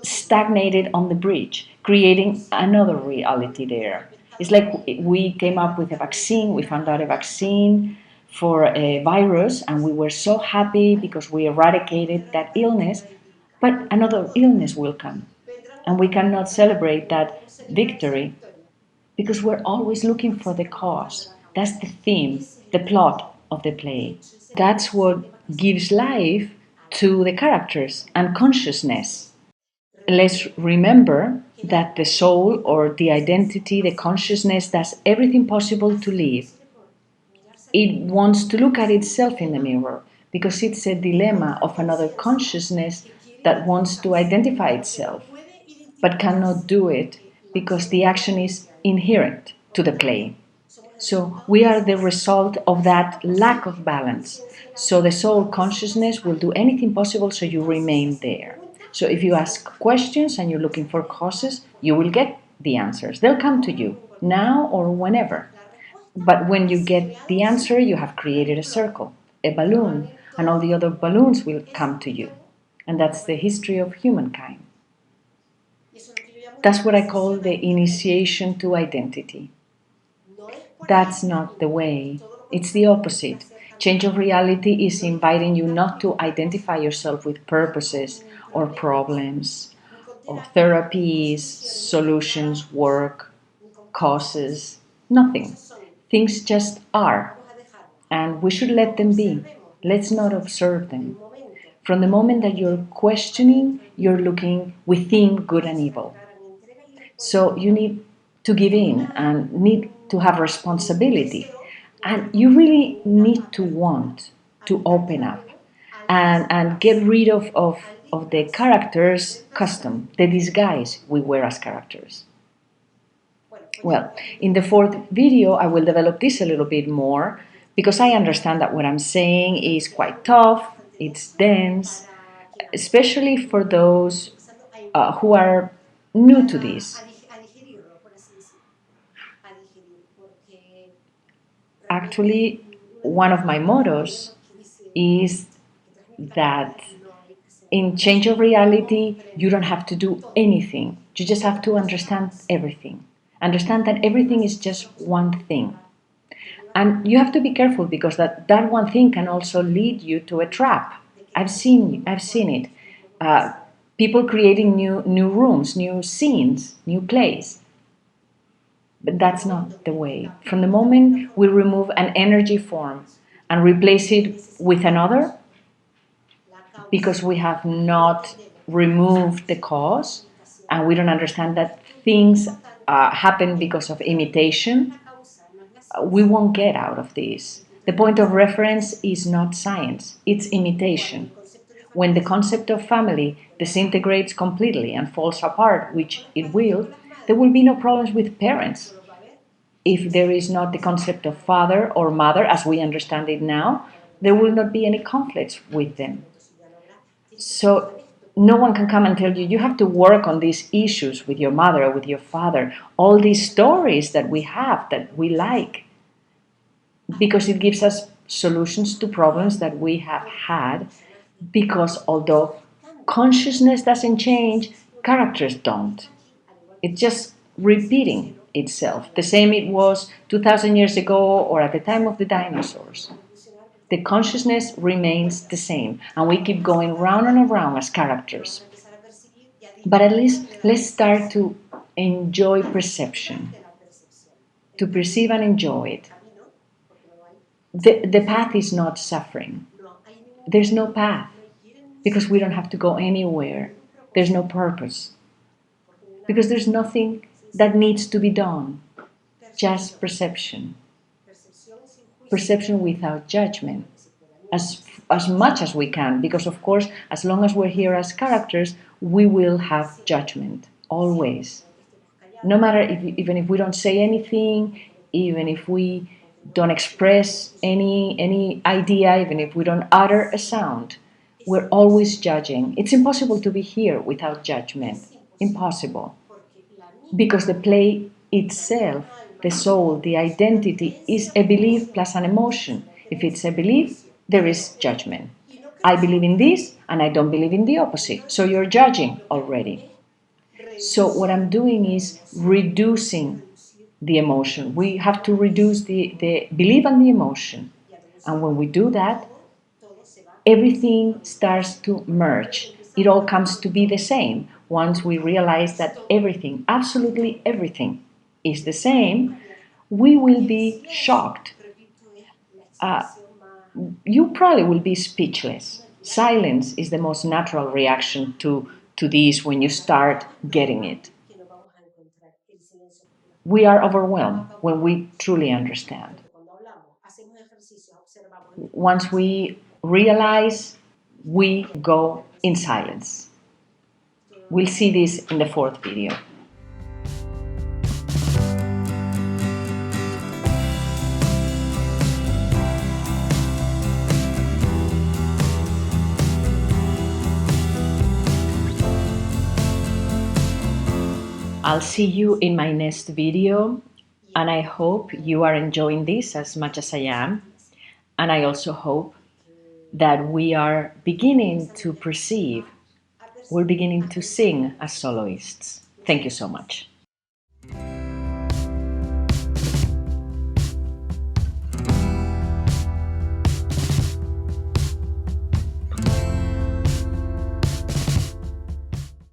stagnated on the bridge, creating another reality there. It's like we came up with a vaccine, we found out a vaccine for a virus, and we were so happy because we eradicated that illness, but another illness will come. And we cannot celebrate that victory because we're always looking for the cause. That's the theme, the plot of the play. That's what gives life to the characters and consciousness. Let's remember that the soul or the identity, the consciousness, does everything possible to live. It wants to look at itself in the mirror because it's a dilemma of another consciousness that wants to identify itself but cannot do it because the action is inherent to the play. So we are the result of that lack of balance. So the soul consciousness will do anything possible so you remain there. So if you ask questions and you're looking for causes, you will get the answers. They'll come to you now or whenever. But when you get the answer, you have created a circle, a balloon, and all the other balloons will come to you. And that's the history of humankind. That's what I call the initiation to identity. That's not the way. It's the opposite. Change of reality is inviting you not to identify yourself with purposes or problems or therapies, solutions, work, causes, nothing. Things just are, and we should let them be. Let's not observe them. From the moment that you're questioning, you're looking within good and evil. So you need to give in and need to have responsibility. And you really need to want to open up and get rid of the character's custom, the disguise we wear as characters. Well, in the fourth video, I will develop this a little bit more because I understand that what I'm saying is quite tough, it's dense, especially for those who are new to this. Actually, one of my mottos is that in change of reality, you don't have to do anything. You just have to understand everything. Understand that everything is just one thing. And you have to be careful because that one thing can also lead you to a trap. I've seen it. Uh, People creating new rooms, new scenes, new plays. But that's not the way. From the moment we remove an energy form and replace it with another, because we have not removed the cause and we don't understand that things happen because of imitation, we won't get out of this. The point of reference is not science, it's imitation. When the concept of family disintegrates completely and falls apart, which it will, there will be no problems with parents. If there is not the concept of father or mother as we understand it now, there will not be any conflicts with them. So no one can come and tell you, you have to work on these issues with your mother or with your father. All these stories that we have that we like, because it gives us solutions to problems that we have had. Because although consciousness doesn't change, characters don't. It's just repeating itself. The same it was 2000 years ago or at the time of the dinosaurs. The consciousness remains the same, and we keep going round and around as characters. But at least let's start to enjoy perception, to perceive and enjoy it. The path is not suffering. There's no path because we don't have to go anywhere. There's no purpose because there's nothing that needs to be done. just perception. Perception without judgment. As much as we can, because of course, as long as we're here as characters, we will have judgment, always. No matter even if we don't say anything, even if we don't express any idea, even if we don't utter a sound, we're always judging. It's impossible to be here without judgment. Impossible. Because the play itself, the soul, the identity, is a belief plus an emotion. If it's a belief, there is judgment. I believe in this and I don't believe in the opposite. So you're judging already. So what I'm doing is reducing the emotion. We have to reduce the belief and the emotion. And when we do that, everything starts to merge. It all comes to be the same. Once we realize that everything, absolutely everything, is the same, we will be shocked. Uh, you probably will be speechless. Silence is the most natural reaction to this when you start getting it. We are overwhelmed when we truly understand. Once we realize, we go in silence. We'll see this in the fourth video. I'll see you in my next video, and I hope you are enjoying this as much as I am. And I also hope that we are beginning to perceive, we're beginning to sing as soloists. Thank you so much.